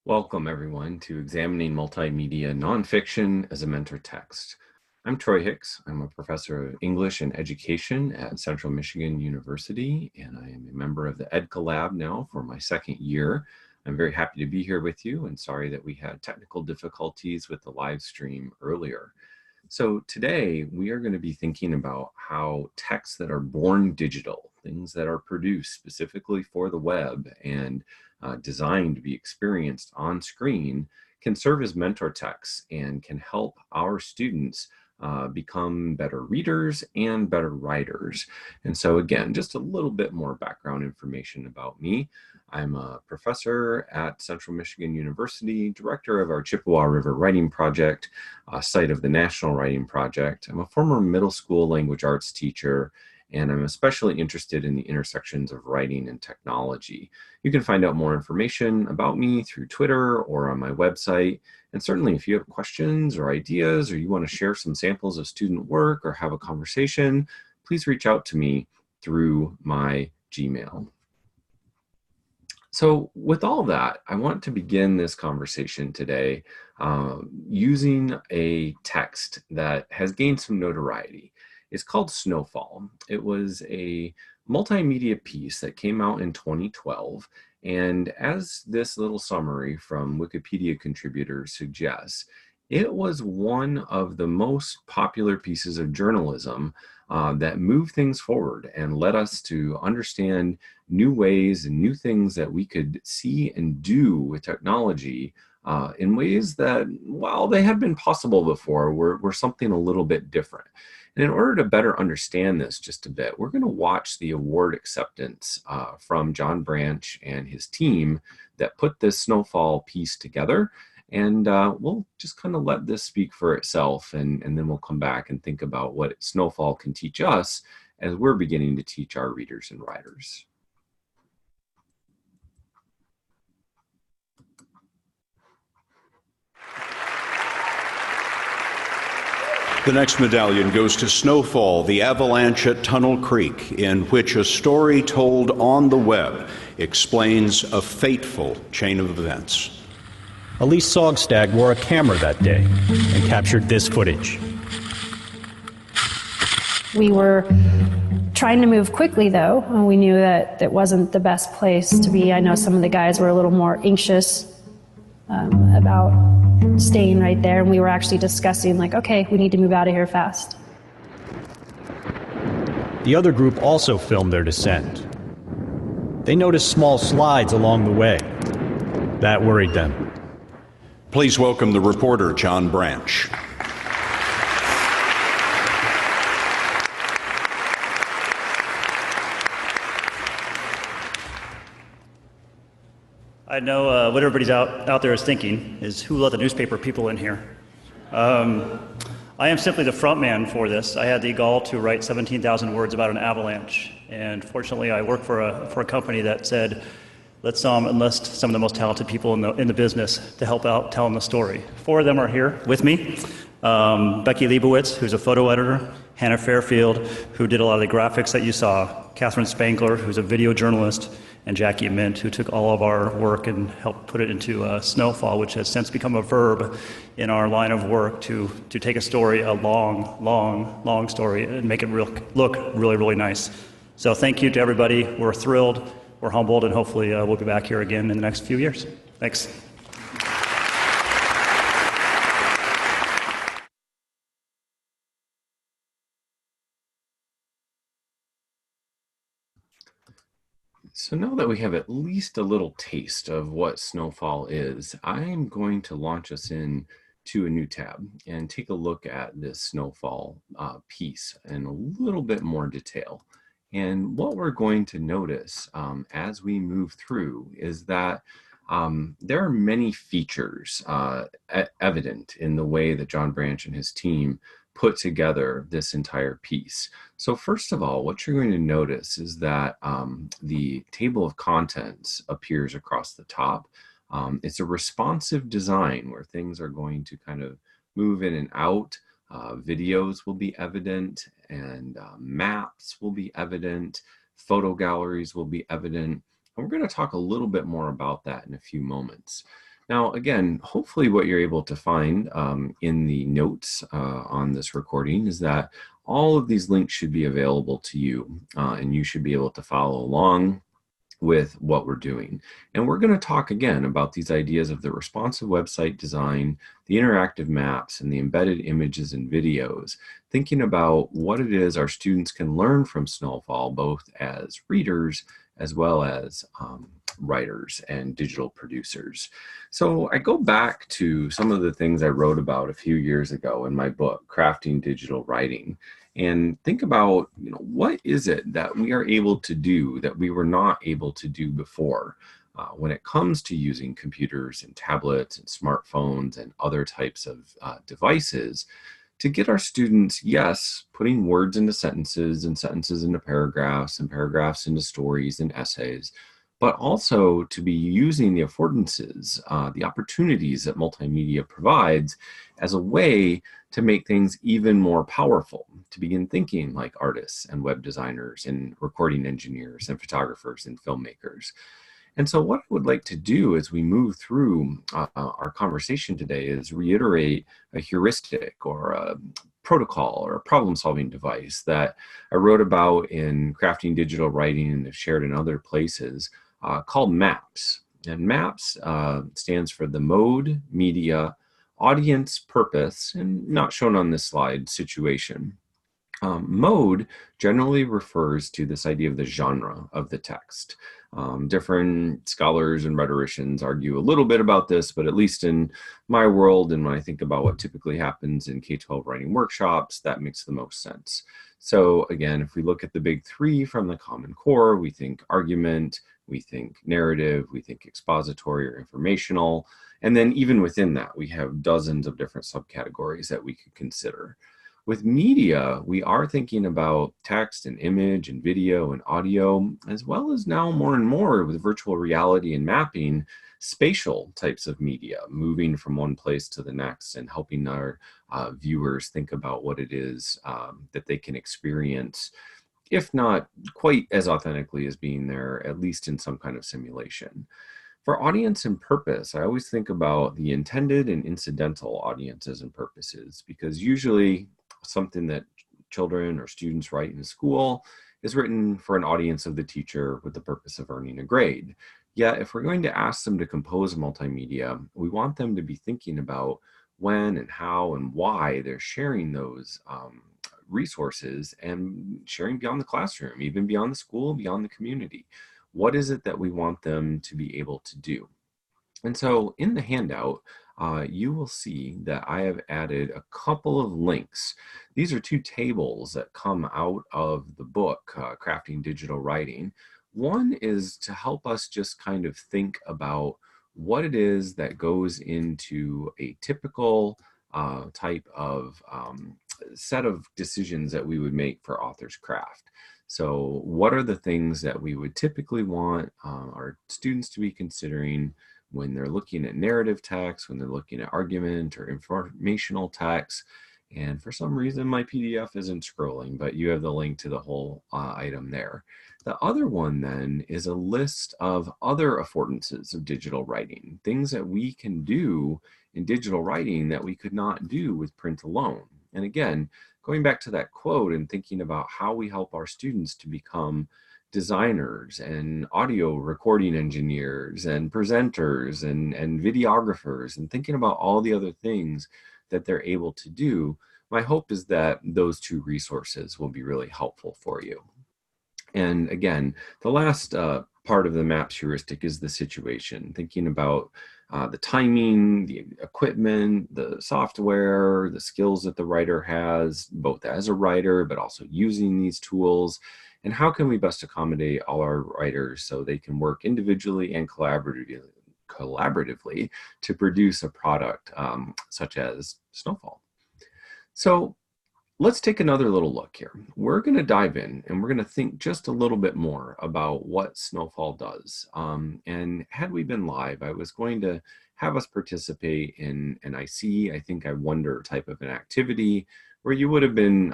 Welcome, everyone, to Examining Multimedia Nonfiction as a Mentor Text. I'm Troy Hicks. I'm a professor of English and Education at Central Michigan University, and I am a member of the EDCA Lab now for my second year. I'm very happy to be here with you, and sorry that we had technical difficulties with the live stream earlier. So today we are going to be thinking about how texts that are born digital, things that are produced specifically for the web and designed to be experienced on screen, can serve as mentor texts and can help our students become better readers and better writers. And so again, just a little bit more background information about me. I'm a professor at Central Michigan University, director of our Chippewa River Writing Project, site of the National Writing Project. I'm a former middle school language arts teacher, and I'm especially interested in the intersections of writing and technology. You can find out more information about me through Twitter or on my website. And certainly if you have questions or ideas, or you want to share some samples of student work or have a conversation, please reach out to me through my Gmail. So with all that, I want to begin this conversation today using a text that has gained some notoriety. It's called Snowfall. It was a multimedia piece that came out in 2012. And as this little summary from Wikipedia contributors suggests, it was one of the most popular pieces of journalism that moved things forward and led us to understand new ways and new things that we could see and do with technology in ways that, while they had been possible before, were something a little bit different. And in order to better understand this just a bit, we're going to watch the award acceptance from John Branch and his team that put this Snowfall piece together. And we'll just kind of let this speak for itself, and then we'll come back and think about what Snowfall can teach us as we're beginning to teach our readers and writers. The next medallion goes to Snowfall, the Avalanche at Tunnel Creek, in which a story told on the web explains a fateful chain of events. Elise Sogstag wore a camera that day and captured this footage. We were trying to move quickly, though. We knew that it wasn't the best place to be. I know some of the guys were a little more anxious about staying right there, and we were actually discussing, like, okay, we need to move out of here fast. The other group also filmed their descent. They noticed small slides along the way. That worried them. Please welcome the reporter, John Branch. I know what everybody's out there is thinking is, who let the newspaper people in here? I am simply the front man for this. I had the gall to write 17,000 words about an avalanche, and fortunately I work for a company that said, let's enlist some of the most talented people in the business to help out telling the story. 4 of them are here with me. Becky Leibowitz, who's a photo editor, Hannah Fairfield, who did a lot of the graphics that you saw, Catherine Spangler, who's a video journalist, and Jackie Mint, who took all of our work and helped put it into Snowfall, which has since become a verb in our line of work to take a story, a long story, and make it look really, really nice. So thank you to everybody. We're thrilled, we're humbled, and hopefully we'll be back here again in the next few years. Thanks. So now that we have at least a little taste of what Snowfall is, I'm going to launch us in to a new tab and take a look at this Snowfall piece in a little bit more detail. And what we're going to notice as we move through is that there are many features evident in the way that John Branch and his team put together this entire piece. So first of all, what you're going to notice is that the table of contents appears across the top. It's a responsive design where things are going to kind of move in and out. Videos will be evident, and maps will be evident. Photo galleries will be evident. And we're going to talk a little bit more about that in a few moments. Now, again, hopefully what you're able to find in the notes on this recording is that all of these links should be available to you, and you should be able to follow along with what we're doing. And we're going to talk again about these ideas of the responsive website design, the interactive maps, and the embedded images and videos, thinking about what it is our students can learn from Snowfall, both as readers as well as writers and digital producers. So I go back to some of the things I wrote about a few years ago in my book, Crafting Digital Writing, and think about, what is it that we are able to do that we were not able to do before when it comes to using computers and tablets and smartphones and other types of devices to get our students, yes, putting words into sentences and sentences into paragraphs and paragraphs into stories and essays, but also to be using the affordances, the opportunities that multimedia provides as a way to make things even more powerful, to begin thinking like artists and web designers and recording engineers and photographers and filmmakers. And so what I would like to do as we move through our conversation today is reiterate a heuristic or a protocol or a problem-solving device that I wrote about in Crafting Digital Writing and have shared in other places, called MAPS. And MAPS stands for the mode, media, audience, purpose, and not shown on this slide, situation. Mode generally refers to this idea of the genre of the text. Different scholars and rhetoricians argue a little bit about this, but at least in my world, and when I think about what typically happens in K-12 writing workshops, that makes the most sense. So again, if we look at the big three from the Common Core, we think argument, we think narrative, we think expository or informational, and then even within that, we have dozens of different subcategories that we could consider. With media, we are thinking about text and image and video and audio, as well as now more and more with virtual reality and mapping, spatial types of media, moving from one place to the next and helping our viewers think about what it is that they can experience, if not quite as authentically as being there, at least in some kind of simulation. For audience and purpose, I always think about the intended and incidental audiences and purposes, because usually something that children or students write in school is written for an audience of the teacher with the purpose of earning a grade. Yet, if we're going to ask them to compose multimedia, we want them to be thinking about when and how and why they're sharing those resources and sharing beyond the classroom, even beyond the school, beyond the community. What is it that we want them to be able to do? And so in the handout, you will see that I have added a couple of links. These are two tables that come out of the book, Crafting Digital Writing. One is to help us just kind of think about what it is that goes into a typical type of set of decisions that we would make for author's craft. So what are the things that we would typically want our students to be considering when they're looking at narrative text, when they're looking at argument or informational text? And for some reason, my PDF isn't scrolling, but you have the link to the whole item there. The other one then is a list of other affordances of digital writing, things that we can do in digital writing that we could not do with print alone. And again, going back to that quote and thinking about how we help our students to become designers and audio recording engineers and presenters and videographers, and thinking about all the other things that they're able to do, my hope is that those two resources will be really helpful for you. And again, the last part of the MAPS heuristic is the situation, thinking about the timing, the equipment, the software, the skills that the writer has, both as a writer, but also using these tools, and how can we best accommodate all our writers so they can work individually and collaboratively to produce a product such as Snowfall. So let's take another little look here. We're going to dive in and we're going to think just a little bit more about what Snowfall does. And had we been live, I was going to have us participate in an I think, I wonder type of an activity where you would have been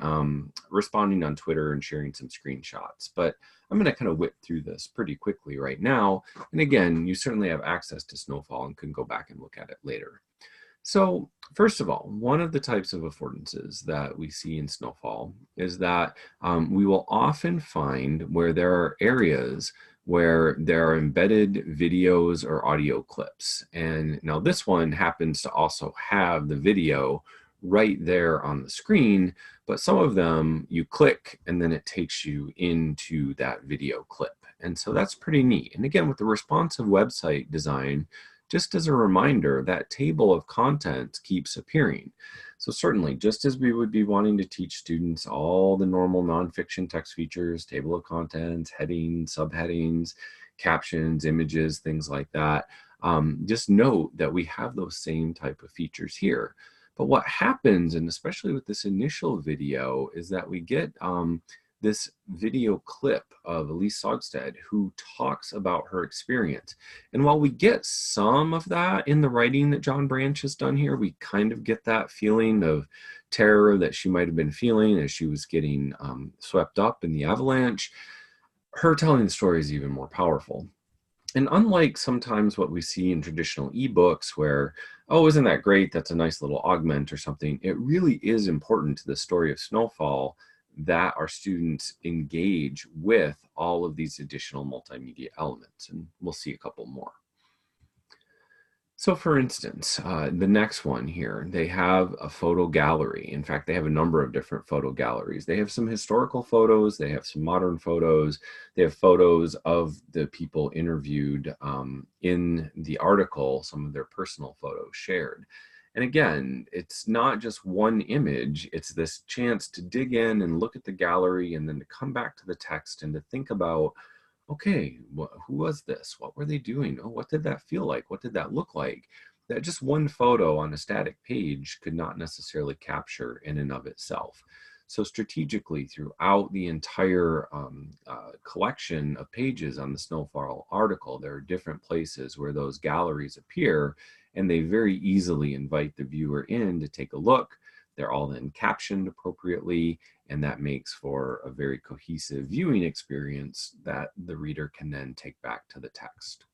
responding on Twitter and sharing some screenshots. But I'm going to kind of whip through this pretty quickly right now. And again, you certainly have access to Snowfall and can go back and look at it later. So first of all, one of the types of affordances that we see in Snowfall is that we will often find where there are areas where there are embedded videos or audio clips. And now this one happens to also have the video right there on the screen, but some of them you click and then it takes you into that video clip. And so that's pretty neat. And again, with the responsive website design, just as a reminder, that table of contents keeps appearing. So certainly, just as we would be wanting to teach students all the normal nonfiction text features, table of contents, headings, subheadings, captions, images, things like that, just note that we have those same type of features here. But what happens, and especially with this initial video, is that we get this video clip of Elise Sogstad, who talks about her experience. And while we get some of that in the writing that John Branch has done here, we kind of get that feeling of terror that she might have been feeling as she was getting swept up in the avalanche. Her telling the story is even more powerful. And unlike sometimes what we see in traditional ebooks where, oh, isn't that great? That's a nice little augment or something. It really is important to the story of Snowfall that our students engage with all of these additional multimedia elements. And we'll see a couple more. So for instance, the next one here, they have a photo gallery. In fact, they have a number of different photo galleries. They have some historical photos, they have some modern photos, they have photos of the people interviewed in the article, some of their personal photos shared. And again, it's not just one image, it's this chance to dig in and look at the gallery and then to come back to the text and to think about, okay, who was this? What were they doing? Oh, what did that feel like? What did that look like? That just one photo on a static page could not necessarily capture in and of itself. So strategically throughout the entire collection of pages on the Snowfall article, there are different places where those galleries appear, and they very easily invite the viewer in to take a look. They're all then captioned appropriately, and that makes for a very cohesive viewing experience that the reader can then take back to the text.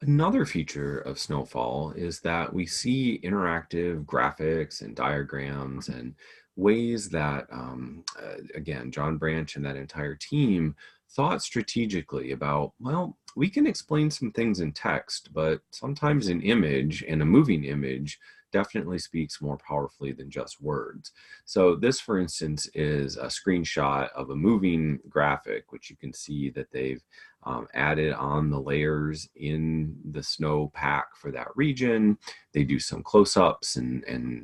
Another feature of Snowfall is that we see interactive graphics and diagrams and ways that, again, John Branch and that entire team thought strategically about, well, we can explain some things in text, but sometimes an image and a moving image definitely speaks more powerfully than just words. So this, for instance, is a screenshot of a moving graphic, which you can see that they've added on the layers in the snow pack for that region. They do some close-ups and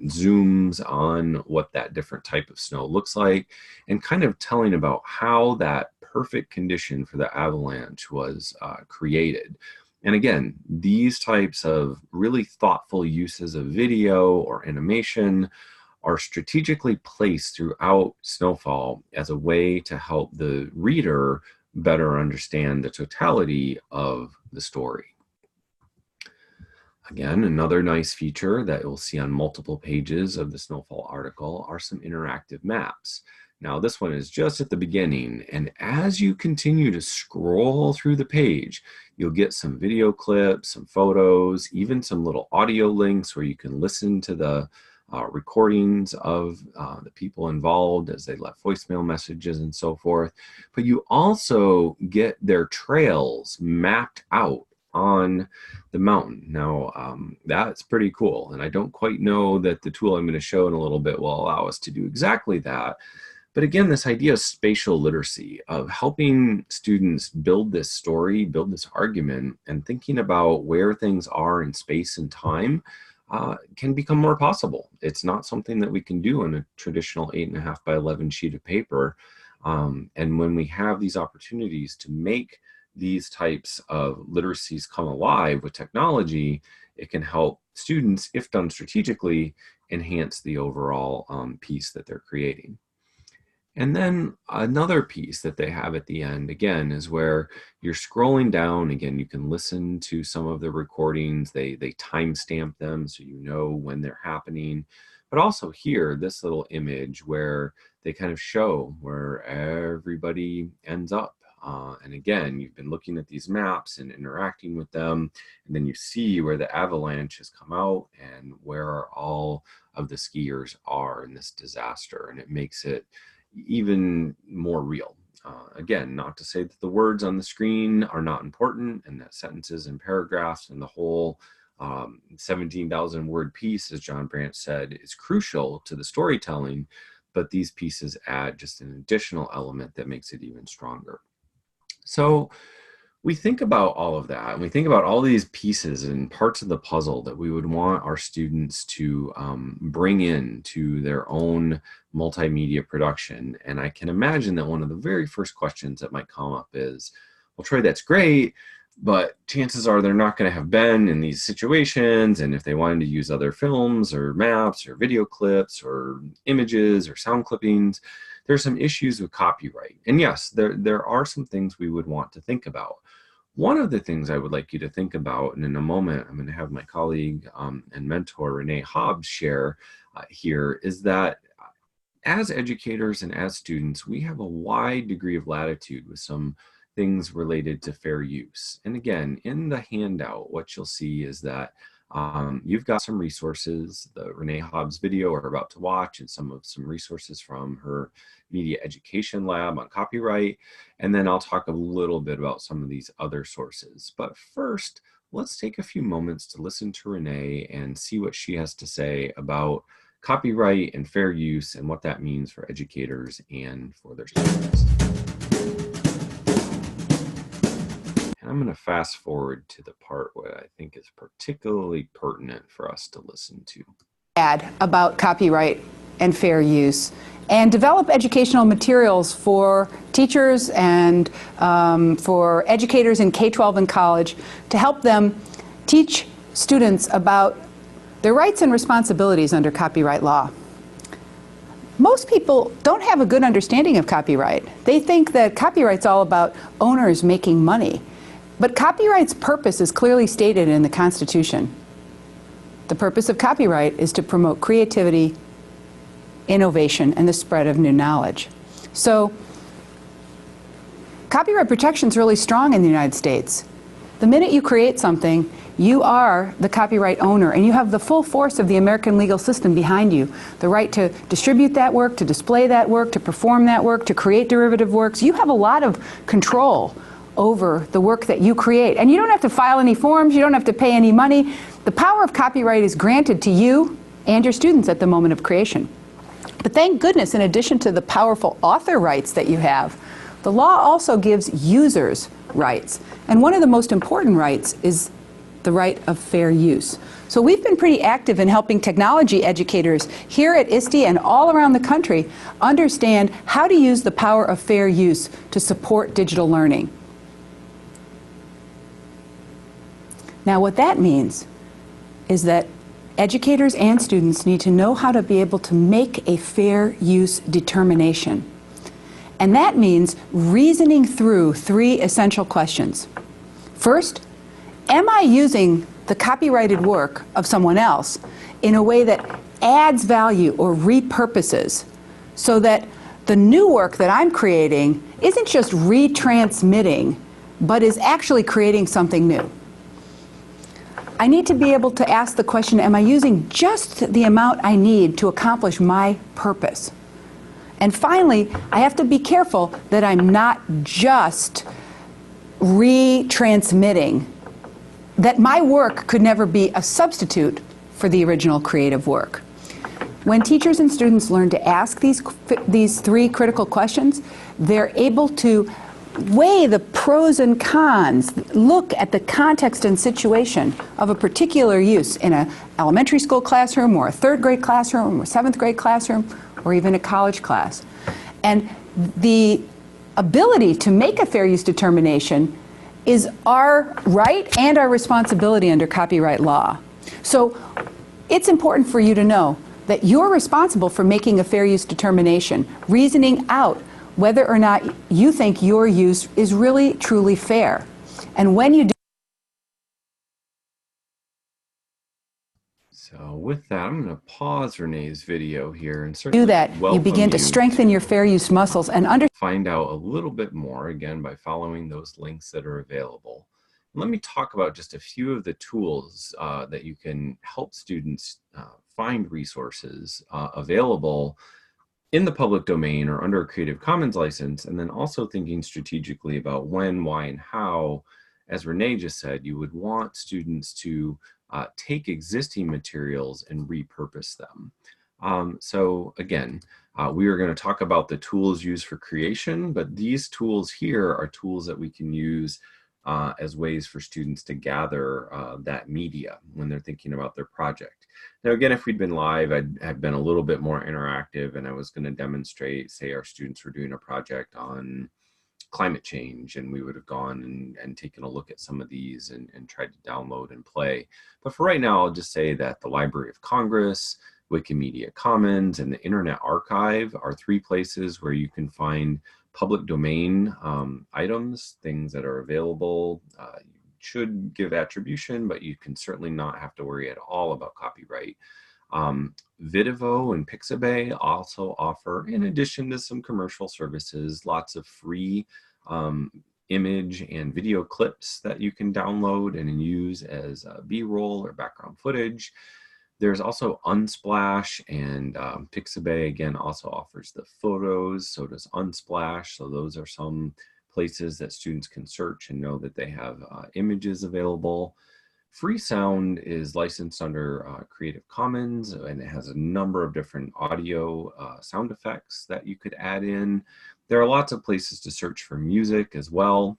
zooms on what that different type of snow looks like, and kind of telling about how that perfect condition for the avalanche was created. And again, these types of really thoughtful uses of video or animation are strategically placed throughout Snowfall as a way to help the reader better understand the totality of the story. Again, another nice feature that you'll see on multiple pages of the Snowfall article are some interactive maps. Now, this one is just at the beginning, and as you continue to scroll through the page, you'll get some video clips, some photos, even some little audio links where you can listen to the recordings of the people involved as they left voicemail messages and so forth. But you also get their trails mapped out on the mountain. Now, that's pretty cool, and I don't quite know that the tool I'm going to show in a little bit will allow us to do exactly that. But again, this idea of spatial literacy, of helping students build this story, build this argument, and thinking about where things are in space and time can become more possible. It's not something that we can do on a traditional 8.5 by 11 sheet of paper. And when we have these opportunities to make these types of literacies come alive with technology, it can help students, if done strategically, enhance the overall piece that they're creating. And then another piece that they have at the end, again, is where you're scrolling down. Again, you can listen to some of the recordings. They timestamp them so you know when they're happening. But also here, this little image where they kind of show where everybody ends up. And again, you've been looking at these maps and interacting with them, and then you see where the avalanche has come out and where all of the skiers are in this disaster, and it makes it even more real. Again, not to say that the words on the screen are not important and that sentences and paragraphs and the whole 17,000 word piece, as John Branch said, is crucial to the storytelling, but these pieces add just an additional element that makes it even stronger. So we think about all of that, and we think about all these pieces and parts of the puzzle that we would want our students to bring in to their own multimedia production. And I can imagine that one of the very first questions that might come up is, well, Troy, that's great, but chances are they're not going to have been in these situations. And if they wanted to use other films or maps or video clips or images or sound clippings, there's some issues with copyright. And yes, there are some things we would want to think about. One of the things I would like you to think about, and in a moment I'm going to have my colleague and mentor Renee Hobbs share here, is that as educators and as students, we have a wide degree of latitude with some things related to fair use. And again, in the handout, what you'll see is that you've got some resources, the Renee Hobbs video we're about to watch, and some resources from her media education lab on copyright. And then I'll talk a little bit about some of these other sources. But first, let's take a few moments to listen to Renee and see what she has to say about copyright and fair use and what that means for educators and for their students. And I'm going to fast forward to the part where I think is particularly pertinent for us to listen to. About copyright and fair use, and develop educational materials for teachers and for educators in K-12 and college to help them teach students about their rights and responsibilities under copyright law. Most people don't have a good understanding of copyright. They think that copyright's all about owners making money. But copyright's purpose is clearly stated in the Constitution. The purpose of copyright is to promote creativity, innovation, and the spread of new knowledge. So, copyright protection is really strong in the United States. The minute you create something, you are the copyright owner, and you have the full force of the American legal system behind you. The right to distribute that work, to display that work, to perform that work, to create derivative works. You have a lot of control over the work that you create. And you don't have to file any forms, you don't have to pay any money. The power of copyright is granted to you and your students at the moment of creation. But thank goodness, in addition to the powerful author rights that you have, the law also gives users rights. And one of the most important rights is the right of fair use. So we've been pretty active in helping technology educators here at ISTE and all around the country understand how to use the power of fair use to support digital learning. Now, what that means is that educators and students need to know how to be able to make a fair use determination. And that means reasoning through three essential questions. First, am I using the copyrighted work of someone else in a way that adds value or repurposes so that the new work that I'm creating isn't just retransmitting, but is actually creating something new? I need to be able to ask the question, am I using just the amount I need to accomplish my purpose? And finally, I have to be careful that I'm not just retransmitting, that my work could never be a substitute for the original creative work. When teachers and students learn to ask these three critical questions, they're able to weigh the pros and cons, look at the context and situation of a particular use in an elementary school classroom or a third grade classroom or seventh grade classroom or even a college class. And the ability to make a fair use determination is our right and our responsibility under copyright law. So it's important for you to know that you're responsible for making a fair use determination, reasoning out whether or not you think your use is really, truly fair. And when you do. So with that, I'm going to pause Renee's video here and Do certainly that, you welcome begin to you strengthen your fair use muscles and find out a little bit more, again, by following those links that are available. Let me talk about just a few of the tools that you can help students find resources available in the public domain or under a Creative Commons license, and then also thinking strategically about when, why, and how, as Renee just said, you would want students to take existing materials and repurpose them. So again, we are going to talk about the tools used for creation, but these tools here are tools that we can use as ways for students to gather that media when they're thinking about their project. Now, again, if we'd been live, I'd have been a little bit more interactive, and I was going to demonstrate, say our students were doing a project on climate change, and we would have gone and taken a look at some of these and tried to download and play. But for right now, I'll just say that the Library of Congress, Wikimedia Commons, and the Internet Archive are three places where you can find public domain items, things that are available. You should give attribution, but you can certainly not have to worry at all about copyright. Vidivo and Pixabay also offer, in addition to some commercial services, lots of free image and video clips that you can download and use as B-roll or background footage. There's also Unsplash, and Pixabay, again, also offers the photos, so does Unsplash. So those are some places that students can search and know that they have images available. Freesound is licensed under Creative Commons, and it has a number of different audio sound effects that you could add in. There are lots of places to search for music as well.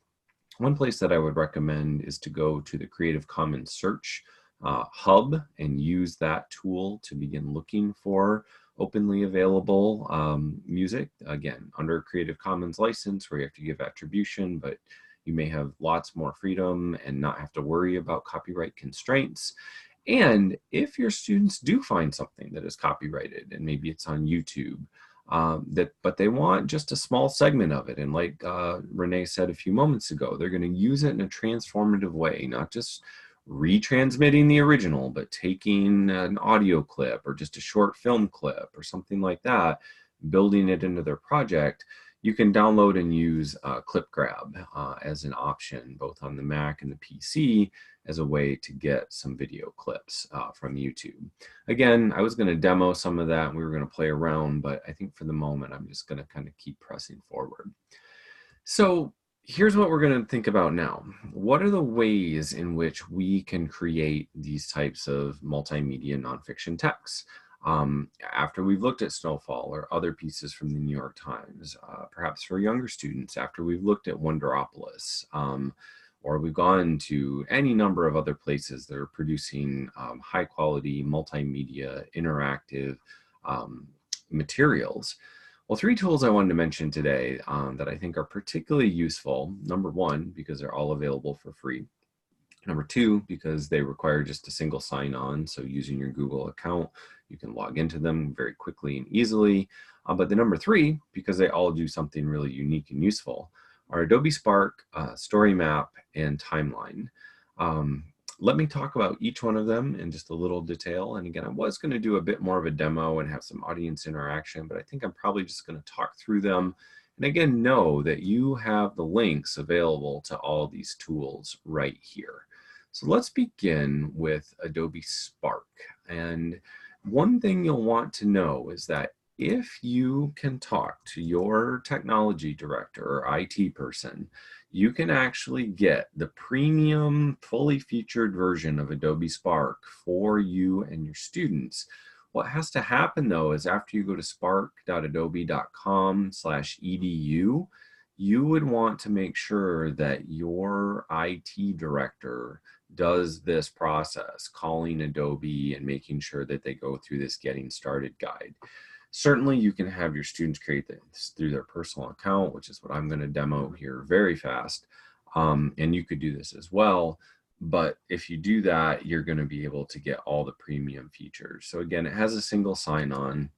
One place that I would recommend is to go to the Creative Commons search hub and use that tool to begin looking for openly available music, again, under Creative Commons license where you have to give attribution, but you may have lots more freedom and not have to worry about copyright constraints. And if your students do find something that is copyrighted, and maybe it's on YouTube, but they want just a small segment of it, and like Renee said a few moments ago, they're going to use it in a transformative way, not just retransmitting the original, but taking an audio clip or just a short film clip or something like that, building it into their project. You can download and use Clip Grab as an option, both on the Mac and the PC, as a way to get some video clips from YouTube. Again, I was going to demo some of that and we were going to play around, but I think for the moment, I'm just going to kind of keep pressing forward. So here's what we're going to think about now. What are the ways in which we can create these types of multimedia nonfiction texts? After we've looked at Snowfall or other pieces from the New York Times, perhaps for younger students, after we've looked at Wonderopolis, or we've gone to any number of other places that are producing high quality multimedia interactive materials. Well, three tools I wanted to mention today that I think are particularly useful. Number one, because they're all available for free. Number two, because they require just a single sign-on. So using your Google account, you can log into them very quickly and easily. But the number three, because they all do something really unique and useful, are Adobe Spark, Story Map, and Timeline. Let me talk about each one of them in just a little detail. And again, I was going to do a bit more of a demo and have some audience interaction, but I think I'm probably just going to talk through them. And again, know that you have the links available to all these tools right here. So let's begin with Adobe Spark. And one thing you'll want to know is that if you can talk to your technology director or IT person, you can actually get the premium, fully featured version of Adobe Spark for you and your students. What has to happen though is after you go to spark.adobe.com/edu, you would want to make sure that your IT director does this process, calling Adobe and making sure that they go through this getting started guide. Certainly you can have your students create this through their personal account, which is what I'm going to demo here very fast. And you could do this as well. But if you do that, you're going to be able to get all the premium features. So again, it has a single sign-on.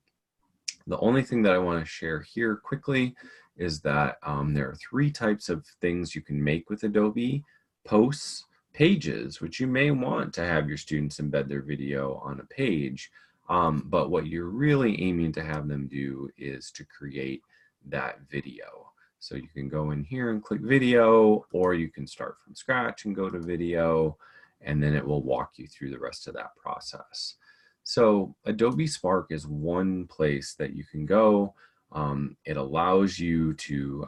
The only thing that I want to share here quickly is that there are three types of things you can make with Adobe: posts, pages, which you may want to have your students embed their video on a page. But what you're really aiming to have them do is to create that video. So you can go in here and click video, or you can start from scratch and go to video, and then it will walk you through the rest of that process. So Adobe Spark is one place that you can go. It allows you to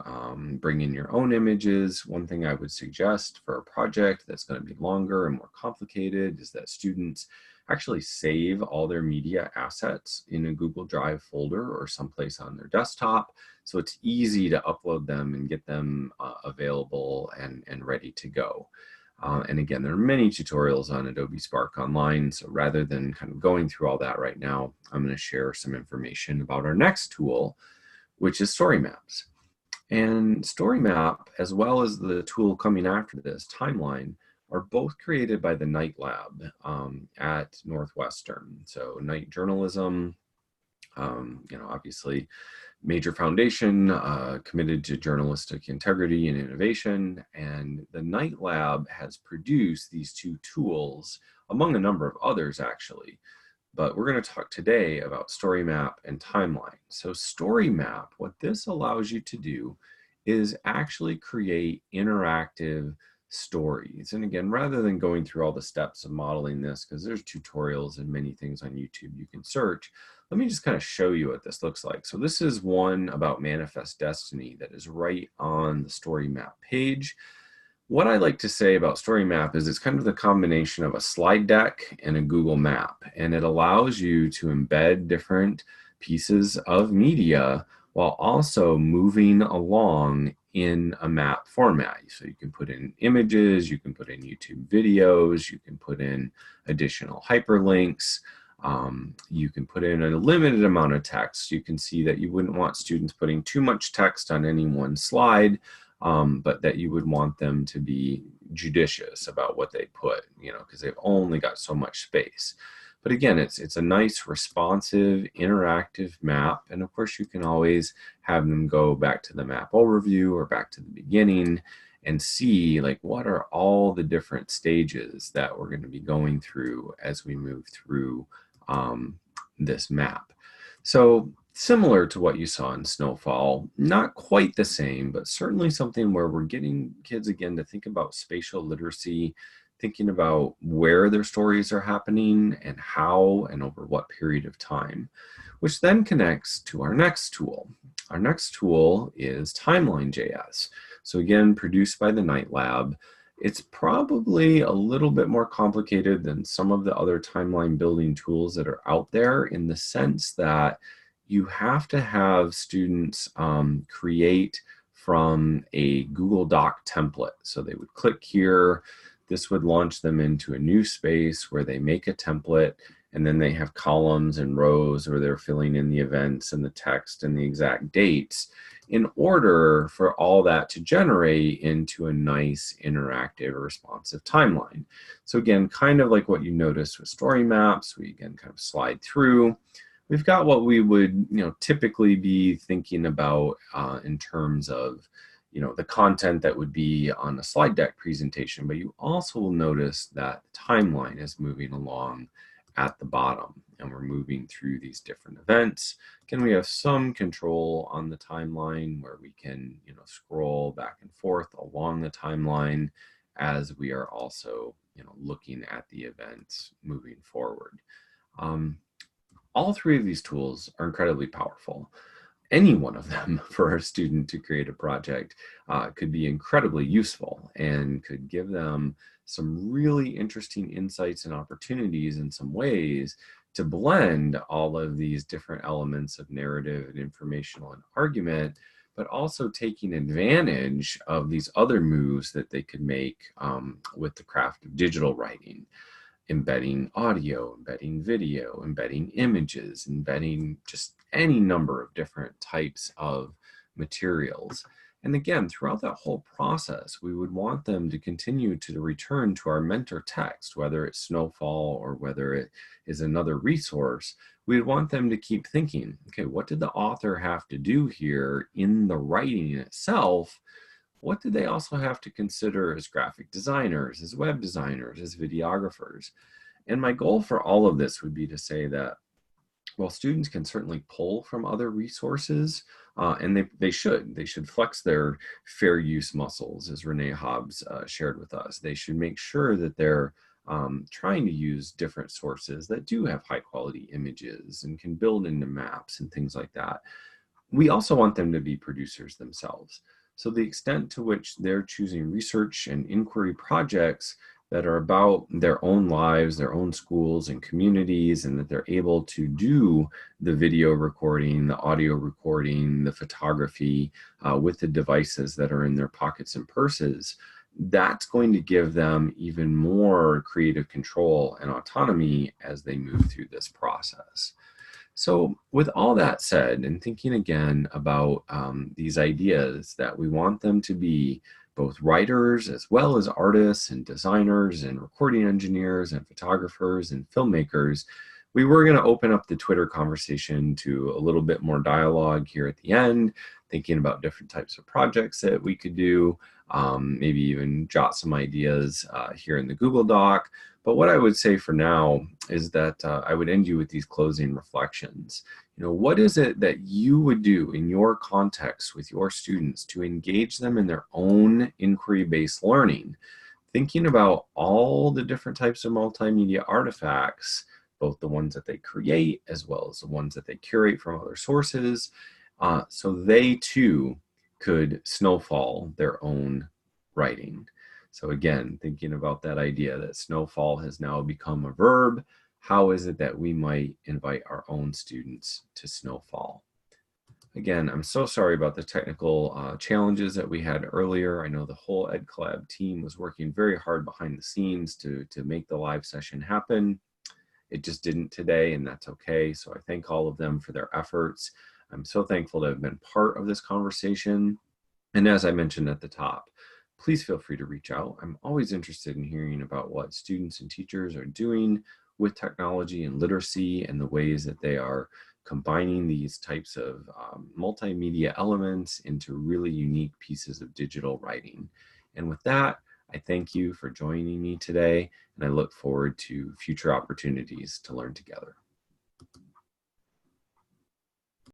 bring in your own images. One thing I would suggest for a project that's going to be longer and more complicated is that students actually save all their media assets in a Google Drive folder or someplace on their desktop. So it's easy to upload them and get them available and ready to go. And again, there are many tutorials on Adobe Spark online. So rather than kind of going through all that right now, I'm going to share some information about our next tool, which is Story Maps. And Story Map, as well as the tool coming after this, Timeline, are both created by the Knight Lab at Northwestern. So Knight Journalism, obviously major foundation committed to journalistic integrity and innovation. And the Knight Lab has produced these two tools, among a number of others actually. But we're going to talk today about Story Map and Timeline. So Story Map, what this allows you to do is actually create interactive stories. And again, rather than going through all the steps of modeling this, because there's tutorials and many things on YouTube you can search, let me just kind of show you what this looks like. So this is one about Manifest Destiny that is right on the Story Map page. What I like to say about Story Map is it's kind of the combination of a slide deck and a Google map, and it allows you to embed different pieces of media while also moving along in a map format. So you can put in images, you can put in YouTube videos, you can put in additional hyperlinks, you can put in a limited amount of text. You can see that you wouldn't want students putting too much text on any one slide, but that you would want them to be judicious about what they put, because they've only got so much space. But again, it's a nice, responsive, interactive map. And of course, you can always have them go back to the map overview or back to the beginning and see like what are all the different stages that we're going to be going through as we move through this map. So similar to what you saw in Snowfall, not quite the same, but certainly something where we're getting kids again to think about spatial literacy, thinking about where their stories are happening and how and over what period of time, which then connects to our next tool. Our next tool is Timeline.js. So again, produced by the Knight Lab. It's probably a little bit more complicated than some of the other timeline building tools that are out there in the sense that you have to have students create from a Google Doc template. So they would click here. This would launch them into a new space where they make a template, and then they have columns and rows where they're filling in the events and the text and the exact dates in order for all that to generate into a nice interactive responsive timeline. So again, kind of like what you noticed with story maps, we again kind of slide through. We've got what we would typically be thinking about in terms of the content that would be on a slide deck presentation, but you also will notice that the timeline is moving along at the bottom, and we're moving through these different events. Again, we have some control on the timeline where we can scroll back and forth along the timeline as we are also looking at the events moving forward. All three of these tools are incredibly powerful. Any one of them for a student to create a project could be incredibly useful and could give them some really interesting insights and opportunities in some ways to blend all of these different elements of narrative and informational and argument, but also taking advantage of these other moves that they could make with the craft of digital writing. Embedding audio, embedding video, embedding images, embedding just any number of different types of materials. And again, throughout that whole process, we would want them to continue to return to our mentor text, whether it's Snowfall or whether it is another resource. We'd want them to keep thinking, okay, what did the author have to do here in the writing itself? what do they also have to consider as graphic designers, as web designers, as videographers? And my goal for all of this would be to say that while students can certainly pull from other resources, and they should flex their fair use muscles, as Renee Hobbs shared with us. They should make sure that they're trying to use different sources that do have high quality images and can build into maps and things like that. We also want them to be producers themselves. So the extent to which they're choosing research and inquiry projects that are about their own lives, their own schools and communities, and that they're able to do the video recording, the audio recording, the photography with the devices that are in their pockets and purses, that's going to give them even more creative control and autonomy as they move through this process. So with all that said, and thinking again about these ideas that we want them to be both writers as well as artists and designers and recording engineers and photographers and filmmakers, we were going to open up the Twitter conversation to a little bit more dialogue here at the end, thinking about different types of projects that we could do, maybe even jot some ideas here in the Google Doc. But what I would say for now is that I would end you with these closing reflections. You know, what is it that you would do in your context with your students to engage them in their own inquiry-based learning? Thinking about all the different types of multimedia artifacts, both the ones that they create as well as the ones that they curate from other sources, so they too could snowfall their own writing. So again, thinking about that idea that snowfall has now become a verb, how is it that we might invite our own students to snowfall? Again, I'm so sorry about the technical challenges that we had earlier. I know the whole EdCollab team was working very hard behind the scenes to make the live session happen. It just didn't today, and that's okay. So I thank all of them for their efforts. I'm so thankful to have been part of this conversation. And as I mentioned at the top, please feel free to reach out. I'm always interested in hearing about what students and teachers are doing with technology and literacy and the ways that they are combining these types of multimedia elements into really unique pieces of digital writing. And with that, I thank you for joining me today, and I look forward to future opportunities to learn together.